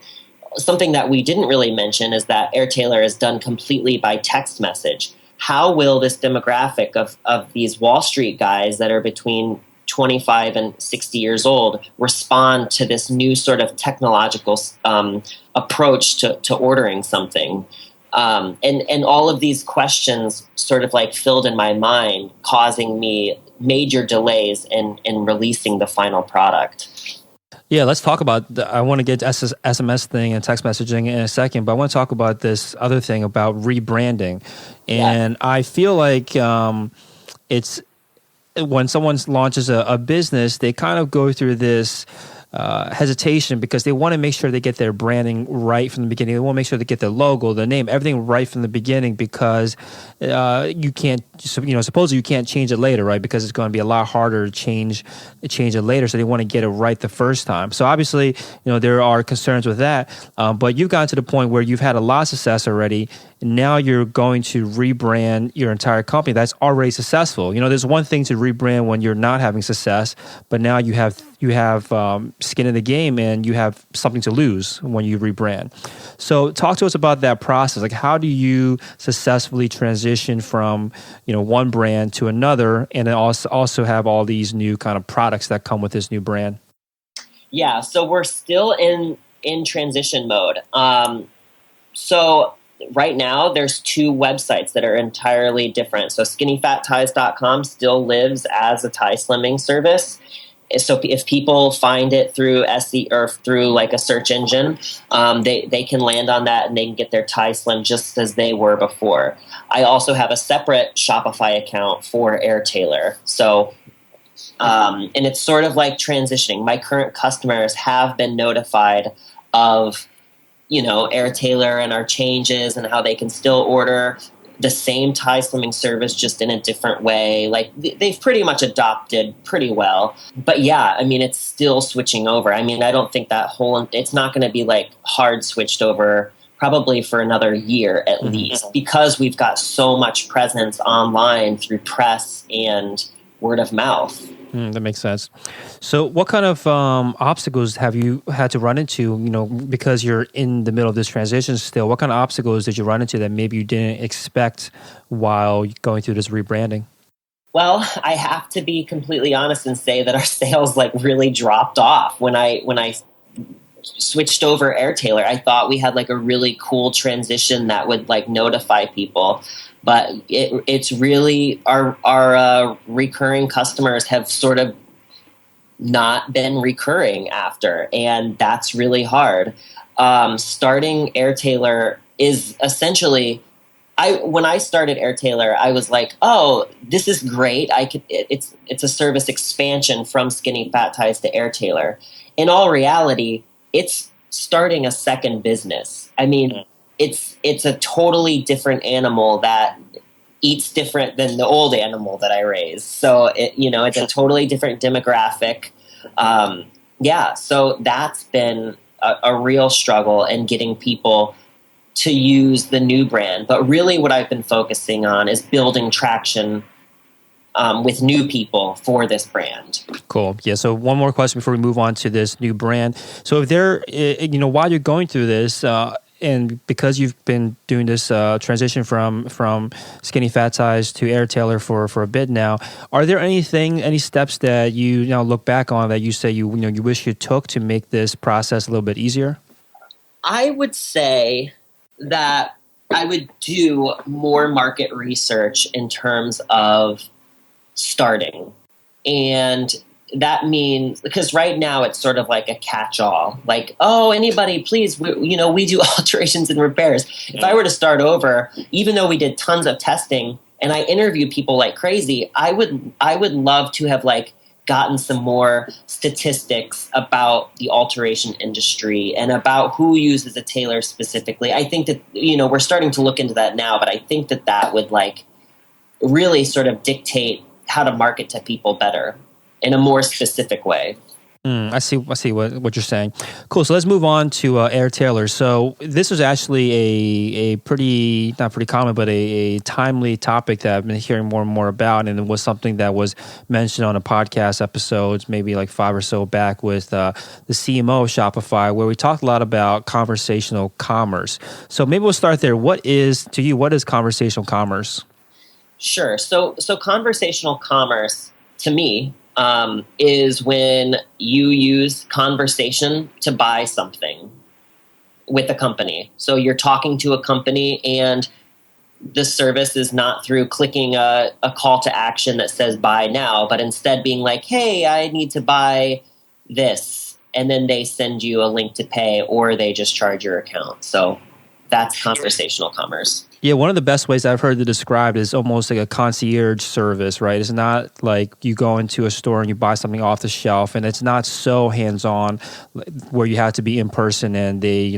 something that we didn't really mention is that Airtailor is done completely by text message. How will this demographic of these Wall Street guys that are between 25 and 60 years old respond to this new sort of technological approach to ordering something? And all of these questions sort of like filled in my mind, causing me major delays in releasing the final product. Yeah, let's talk about I want to get to SMS thing and text messaging in a second, but I want to talk about this other thing about rebranding. And yeah. I feel like it's when someone launches a business, they kind of go through this hesitation because they want to make sure they get their branding right from the beginning. They want to make sure they get their logo, the name, everything right from the beginning, because you can't, supposedly you can't change it later, right? Because it's going to be a lot harder to change it later. So they want to get it right the first time. So obviously, there are concerns with that. But you've gotten to the point where you've had a lot of success already. Now you're going to rebrand your entire company that's already successful. There's one thing to rebrand when you're not having success, but now you have skin in the game and you have something to lose when you rebrand. So talk to us about that process. Like, how do you successfully transition from one brand to another, and then also have all these new kind of products that come with this new brand? Yeah, so we're still in transition mode. So right now, there's two websites that are entirely different. So skinnyfatties.com still lives as a tie slimming service. So if people find it through SE or through like a search engine, they can land on that and they can get their tie slim just as they were before. I also have a separate Shopify account for Airtailor. So, and it's sort of like transitioning. My current customers have been notified of Airtailor and our changes and how they can still order the same tie slimming service just in a different way. Like they've pretty much adopted pretty well. But yeah, I mean, it's still switching over. I mean, I don't think it's not going to be like hard switched over probably for another year at least, because we've got so much presence online through press and word of mouth. That makes sense. So what kind of obstacles have you had to run into, because you're in the middle of this transition still? What kind of obstacles did you run into that maybe you didn't expect while going through this rebranding? Well, I have to be completely honest and say that our sales like really dropped off when I switched over Airtailor. I thought we had like a really cool transition that would like notify people, but it's really our recurring customers have sort of not been recurring after, and that's really hard. Starting Airtailor is essentially, when I started Airtailor, I was like, oh, this is great. It's a service expansion from Skinny Fat Ties to Airtailor. In all reality, it's starting a second business. I mean, it's a totally different animal that eats different than the old animal that I raised. So it's a totally different demographic. So that's been a real struggle in getting people to use the new brand. But really what I've been focusing on is building traction with new people for this brand. Cool. Yeah. So one more question before we move on to this new brand. So if while you're going through this, and because you've been doing this transition from Skinny Fat Ties to Airtailor for a bit now, are there any steps that you now look back on that you say you wish you took to make this process a little bit easier? I would say that I would do more market research in terms of starting. And that means, because right now it's sort of like a catch-all, like, oh, anybody, please, we do alterations and repairs. If I were to start over, even though we did tons of testing and I interviewed people like crazy, I would love to have like gotten some more statistics about the alteration industry and about who uses a tailor specifically. I think that, we're starting to look into that now, but I think that would like really sort of dictate how to market to people better in a more specific way. I see what you're saying. Cool. So let's move on to Airtailor. So this was actually a pretty, not pretty common, but a timely topic that I've been hearing more and more about. And it was something that was mentioned on a podcast episodes, maybe like 5 or so back with the CMO of Shopify, where we talked a lot about conversational commerce. So maybe we'll start there. What is conversational commerce? Sure. So conversational commerce to me is when you use conversation to buy something with a company. So you're talking to a company and the service is not through clicking a call to action that says buy now, but instead being like, hey, I need to buy this. And then they send you a link to pay or they just charge your account. So that's conversational commerce. Yeah, one of the best ways I've heard it described is almost like a concierge service, right? It's not like you go into a store and you buy something off the shelf, and it's not so hands-on where you have to be in person and they,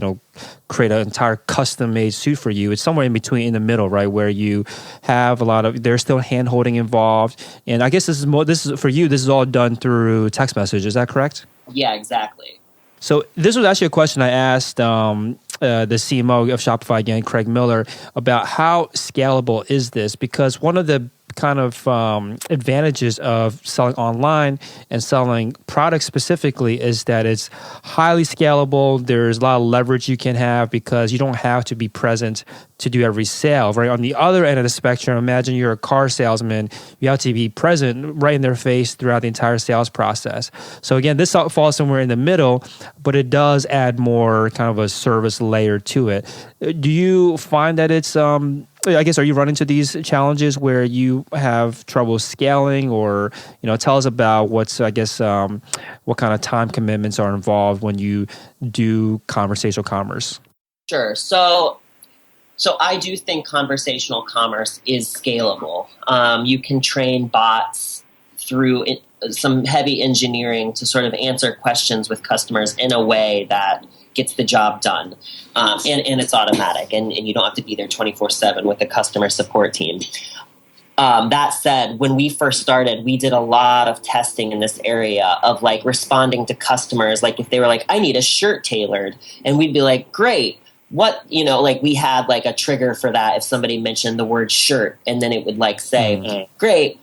create an entire custom-made suit for you. It's somewhere in between, in the middle, right, where you have there's still hand-holding involved. And I guess this is for you, this is all done through text message. Is that correct? Yeah, exactly. So this was actually a question I asked the CMO of Shopify again, Craig Miller, about how scalable is this? Because one of the kind of advantages of selling online and selling products specifically is that it's highly scalable. There's a lot of leverage you can have because you don't have to be present to do every sale, right? On the other end of the spectrum, imagine you're a car salesman. You have to be present right in their face throughout the entire sales process. So again, this falls somewhere in the middle, but it does add more kind of a service layer to it. Do you find that it's, I guess, are you running into these challenges where you have trouble scaling, or, tell us about what kind of time commitments are involved when you do conversational commerce? Sure. So I do think conversational commerce is scalable. You can train bots through some heavy engineering to sort of answer questions with customers in a way that gets the job done. And it's automatic, and you don't have to be there 24/7 with the customer support team. That said, when we first started, we did a lot of testing in this area of like responding to customers. Like if they were like, I need a shirt tailored, and we'd be like, great. What, like we had like a trigger for that if somebody mentioned the word shirt, and then it would like say, great,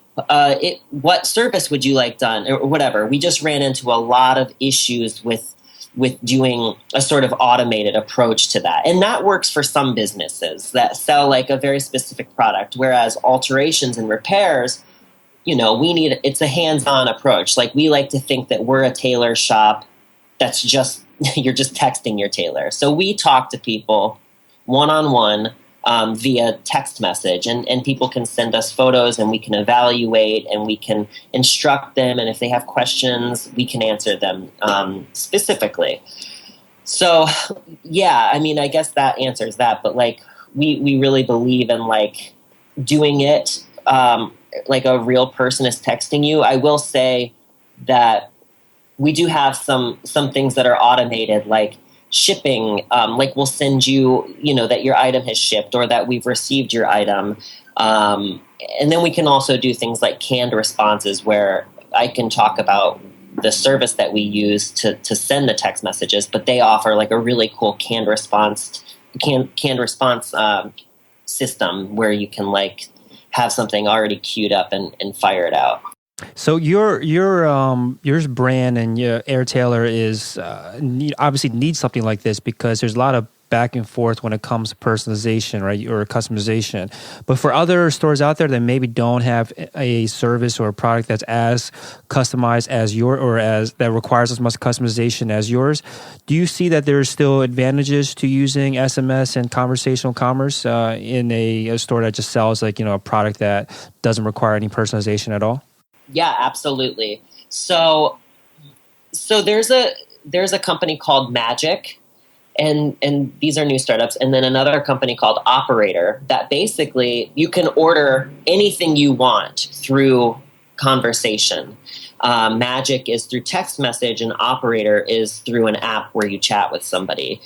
what service would you like done, or whatever. We just ran into a lot of issues with doing a sort of automated approach to that. And that works for some businesses that sell like a very specific product, whereas alterations and repairs, it's a hands-on approach. Like, we like to think that we're a tailor shop that's just, you're just texting your tailor. So we talk to people one-on-one via text message, and people can send us photos, and we can evaluate, and we can instruct them. And if they have questions, we can answer them specifically. So, yeah, I mean, I guess that answers that. But like, we really believe in like doing it like a real person is texting you. I will say that we do have some things that are automated, like shipping. Like, we'll send you, that your item has shipped or that we've received your item. And then we can also do things like canned responses, where I can talk about the service that we use to send the text messages, but they offer like a really cool canned response system where you can like have something already queued up and fire it out. So your brand and your Air Tailor is obviously needs something like this, because there's a lot of back and forth when it comes to personalization, right, or customization. But for other stores out there that maybe don't have a service or a product that's as customized as that requires as much customization as yours, do you see that there's still advantages to using SMS and conversational commerce in a store that just sells like a product that doesn't require any personalization at all? Yeah, absolutely. So there's a company called Magic, and these are new startups, and then another company called Operator, that basically you can order anything you want through conversation. Magic is through text message, and Operator is through an app where you chat with somebody.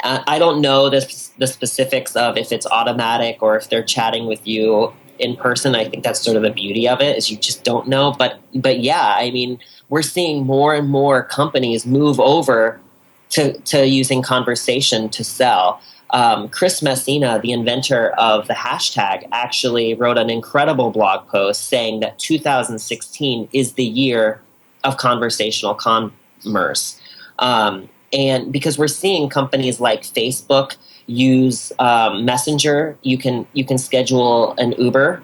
I don't know the specifics of if it's automatic or if they're chatting with you in person. I think that's sort of the beauty of it, is you just don't know. But yeah, I mean, we're seeing more and more companies move over to using conversation to sell. Chris Messina, the inventor of the hashtag, actually wrote an incredible blog post saying that 2016 is the year of conversational commerce. And because we're seeing companies like Facebook use Messenger, you can schedule an Uber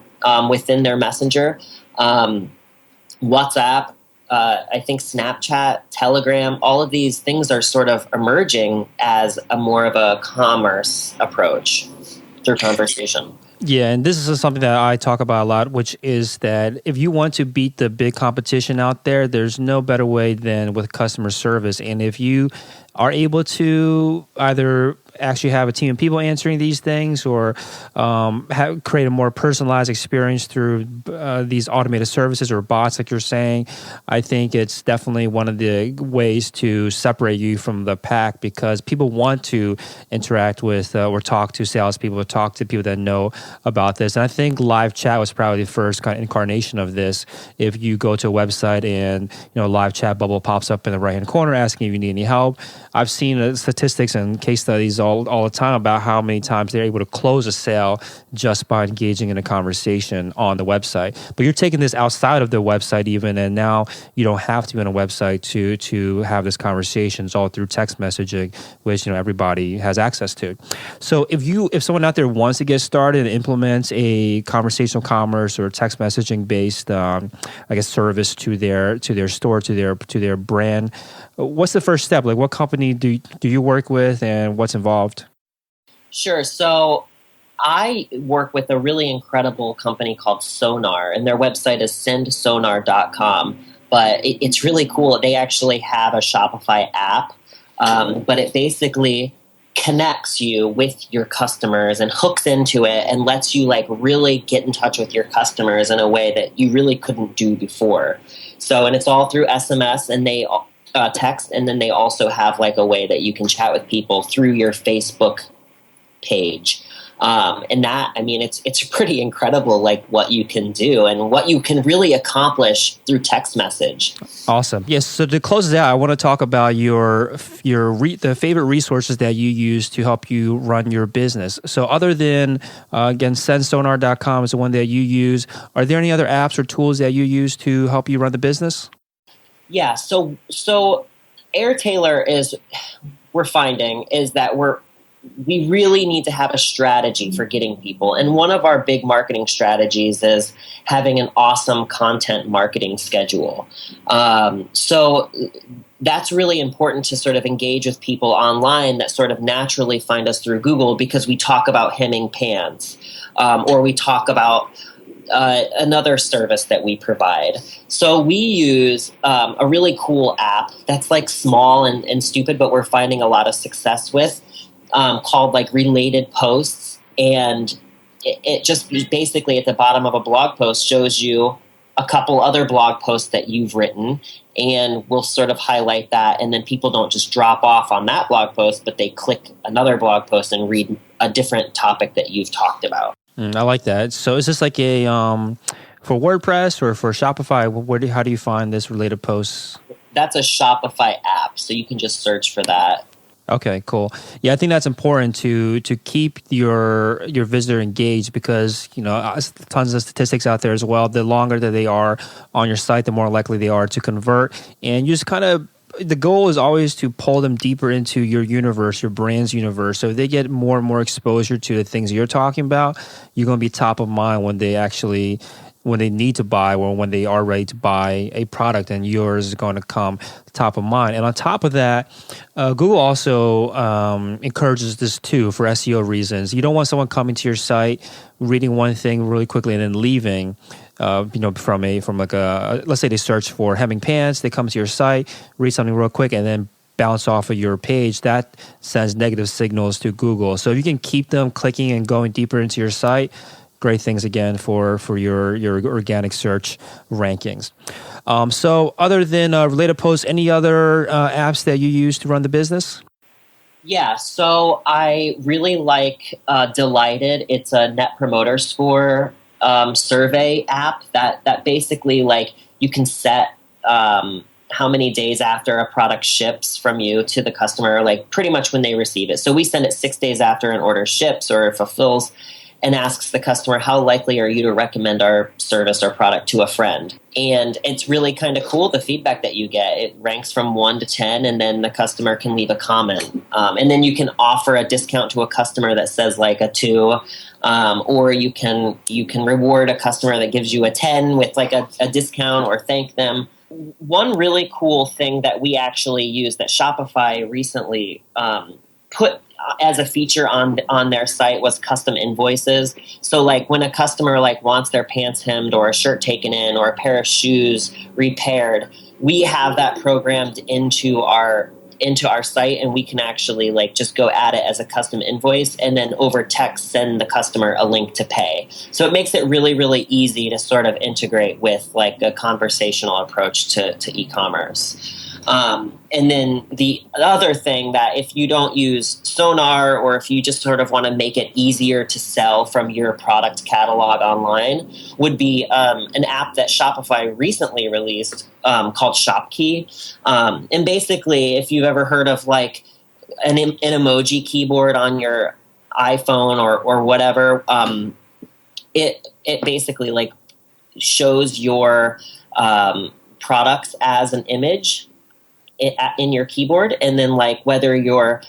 within their Messenger. WhatsApp, I think Snapchat, Telegram, all of these things are sort of emerging as a more of a commerce approach through conversation. Yeah, and this is something that I talk about a lot, which is that if you want to beat the big competition out there, there's no better way than with customer service. And if you are able to either actually have a team of people answering these things, or create a more personalized experience through these automated services or bots, like you're saying, I think it's definitely one of the ways to separate you from the pack, because people want to interact with or talk to salespeople, or talk to people that know about this. And I think live chat was probably the first kind of incarnation of this. If you go to a website and live chat bubble pops up in the right hand corner asking if you need any help. I've seen statistics and case studies all the time about how many times they're able to close a sale just by engaging in a conversation on the website. But you're taking this outside of the website even, and now you don't have to be on a website to have this conversation. It's all through text messaging, which everybody has access to. So if someone out there wants to get started and implements a conversational commerce or text messaging based service to their store, to their brand, what's the first step? Like, what company do you work with, and what's involved? Sure. So I work with a really incredible company called Sonar, and their website is sendsonar.com. But it's really cool. They actually have a Shopify app, but it basically connects you with your customers and hooks into it and lets you like really get in touch with your customers in a way that you really couldn't do before. So, and it's all through SMS, and they text, and then they also have like a way that you can chat with people through your Facebook page. And that, I mean, it's pretty incredible, like what you can do and what you can really accomplish through text message. Awesome. Yes. So to close it out, I want to talk about the favorite resources that you use to help you run your business. So other than, again, sendsonar.com is the one that you use. Are there any other apps or tools that you use to help you run the business? Yeah. So Air Tailor we're finding is that we really need to have a strategy for getting people. And one of our big marketing strategies is having an awesome content marketing schedule. So that's really important to sort of engage with people online that sort of naturally find us through Google, because we talk about hemming pants, or we talk about another service that we provide. So we use a really cool app that's like small and stupid, but we're finding a lot of success with, called like Related Posts. And it just basically at the bottom of a blog post shows you a couple other blog posts that you've written, and we'll sort of highlight that. And then people don't just drop off on that blog post, but they click another blog post and read a different topic that you've talked about. I like that. So is this like a for WordPress or for Shopify? How do you find this Related Posts? That's a Shopify app, so you can just search for that. Okay, cool. Yeah, I think that's important to keep your visitor engaged, because tons of statistics out there as well. The longer that they are on your site, the more likely they are to convert. And you just kind of, the goal is always to pull them deeper into your universe, your brand's universe. So if they get more and more exposure to the things you're talking about, you're going to be top of mind when they need to buy, or when they are ready to buy a product, and yours is going to come top of mind. And on top of that, Google also encourages this too for SEO reasons. You don't want someone coming to your site, reading one thing really quickly and then leaving. From like let's say they search for hemming pants, they come to your site, read something real quick, and then bounce off of your page. That sends negative signals to Google. So if you can keep them clicking and going deeper into your site, great things again for your organic search rankings. So other than Related Posts, any other apps that you use to run the business? Yeah, so I really like Delighted. It's a Net Promoter Score survey app that basically, like, you can set how many days after a product ships from you to the customer, like pretty much when they receive it. So we send it 6 days after an order ships or fulfills, and asks the customer, how likely are you to recommend our service or product to a friend? And it's really kind of cool, the feedback that you get. It ranks from 1 to 10, and then the customer can leave a comment. And then you can offer a discount to a customer that says like a 2, or you can reward a customer that gives you a 10 with like a discount, or thank them. One really cool thing that we actually use that Shopify recently put as a feature on their site was custom invoices. So like when a customer like wants their pants hemmed, or a shirt taken in, or a pair of shoes repaired, we have that programmed into our site, and we can actually like just go add it as a custom invoice, and then over text send the customer a link to pay. So it makes it really, really easy to sort of integrate with like a conversational approach to e-commerce. And then the other thing, that if you don't use Sonar, or if you just sort of want to make it easier to sell from your product catalog online, would be an app that Shopify recently released called ShopKey. And basically, if you've ever heard of like an emoji keyboard on your iPhone or whatever, it basically like shows your products as an image in your keyboard. And then like whether you're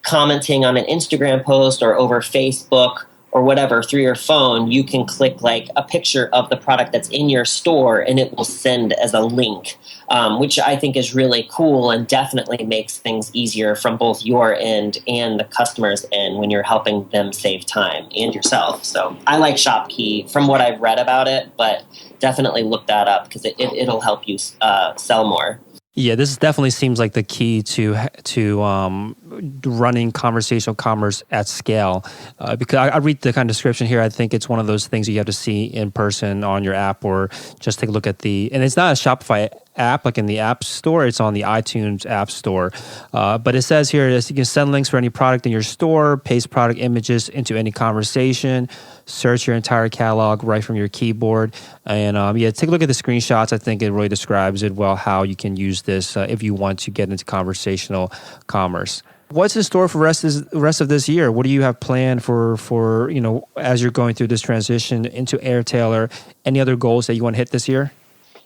commenting on an Instagram post or over Facebook or whatever through your phone, you can click like a picture of the product that's in your store, and it will send as a link, which I think is really cool and definitely makes things easier from both your end and the customer's end when you're helping them save time and yourself. So I like ShopKey from what I've read about it, but definitely look that up because it'll help you sell more. Yeah, this definitely seems like the key to running conversational commerce at scale. Because I read the kind of description here, I think it's one of those things you have to see in person on your app, or just take a look at and it's not a Shopify app like in the App Store, it's on the iTunes App Store. But it says here you can send links for any product in your store, paste product images into any conversation, search your entire catalog right from your keyboard. And take a look at the screenshots. I think it really describes it well how you can use this if you want to get into conversational commerce. What's in store for the rest of this year? What do you have planned for as you're going through this transition into Airtailer? Any other goals that you want to hit this year?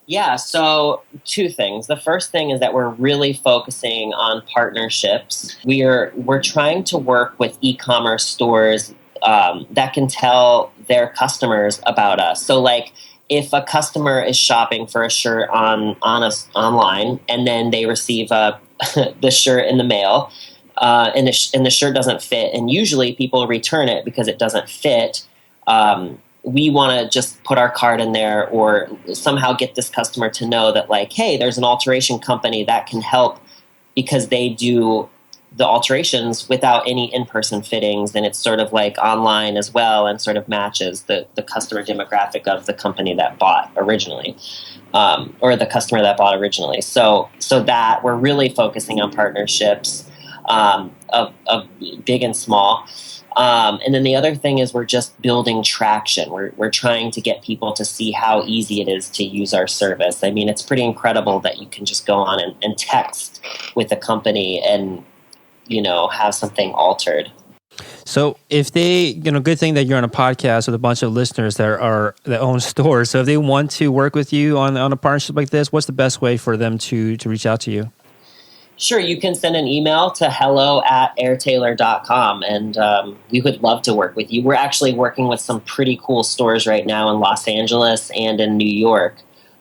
Yeah, so two things. The first thing is that we're really focusing on partnerships. We're trying to work with e-commerce stores that can tell their customers about us. So, like, if a customer is shopping for a shirt on us online, and then they receive the shirt in the mail, and the shirt doesn't fit, and usually people return it because it doesn't fit. We want to just put our card in there or somehow get this customer to know that, like, hey, there's an alteration company that can help because they do the alterations without any in-person fittings, and it's sort of like online as well and sort of matches the customer demographic of the company that bought originally, or the customer that bought originally. So that we're really focusing on partnerships of big and small. And then the other thing is we're just building traction. We're trying to get people to see how easy it is to use our service. I mean, it's pretty incredible that you can just go on and text with a company and, have something altered. So if they, good thing that you're on a podcast with a bunch of listeners that own stores. So if they want to work with you on a partnership like this, what's the best way for them to reach out to you? Sure, you can send an email to hello@airtailor.com, and we would love to work with you. We're actually working with some pretty cool stores right now in Los Angeles and in New York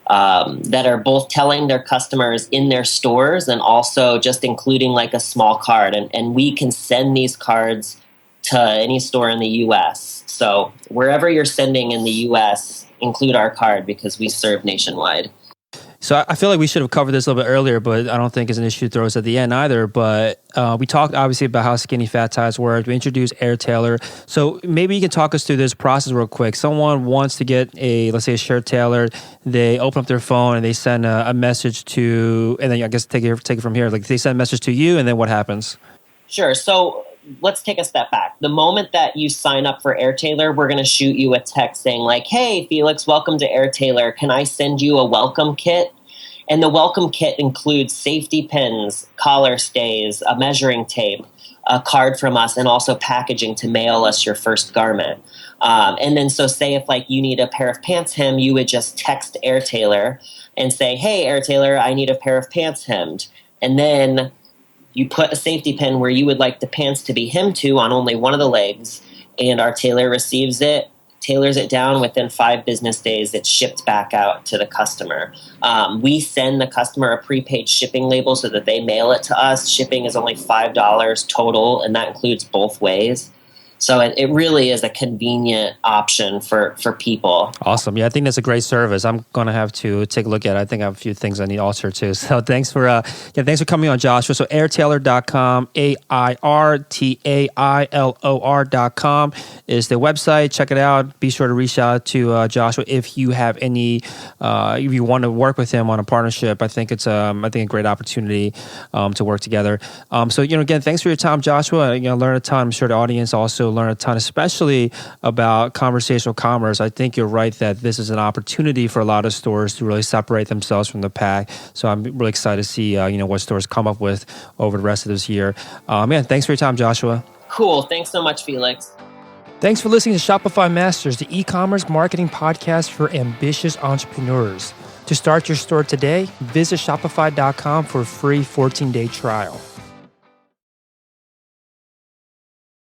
that are both telling their customers in their stores and also just including like a small card. And we can send these cards to any store in the U.S. So wherever you're sending in the U.S., include our card because we serve nationwide. So I feel like we should have covered this a little bit earlier, but I don't think it's an issue to throw us at the end either. But we talked obviously about how skinny fat ties work. We introduced AirTailor. So maybe you can talk us through this process real quick. Someone wants to get let's say a shirt tailored. They open up their phone and they send a message to, and then I guess take it from here. Like they send a message to you, and then what happens? Sure. So let's take a step back. The moment that you sign up for AirTailor, we're going to shoot you a text saying like, hey, Felix, welcome to AirTailor. Can I send you a welcome kit? And the welcome kit includes safety pins, collar stays, a measuring tape, a card from us, and also packaging to mail us your first garment. And then so say if like you need a pair of pants hem, you would just text AirTailor and say, hey, AirTailor, I need a pair of pants hemmed. And then you put a safety pin where you would like the pants to be hemmed to on only one of the legs, and our tailor receives it, tailors it down. Within 5 business days, it's shipped back out to the customer. We send the customer a prepaid shipping label so that they mail it to us. Shipping is only $5 total, and that includes both ways. So it really is a convenient option for people. Awesome. Yeah, I think that's a great service. I'm going to have to take a look at it. I think I have a few things I need altered too. So thanks for coming on, Joshua. So airtailor.com, AirTailor.com is the website. Check it out. Be sure to reach out to Joshua if you have any, if you want to work with him on a partnership. I think it's a great opportunity to work together. So, again, thanks for your time, Joshua. Learn a ton. I'm sure the audience also learn a ton, especially about conversational commerce. I think you're right that this is an opportunity for a lot of stores to really separate themselves from the pack. So I'm really excited to see what stores come up with over the rest of this year. Thanks for your time, Joshua. Cool. Thanks so much, Felix. Thanks for listening to Shopify Masters, the e-commerce marketing podcast for ambitious entrepreneurs. To start your store today, visit shopify.com for a free 14-day trial.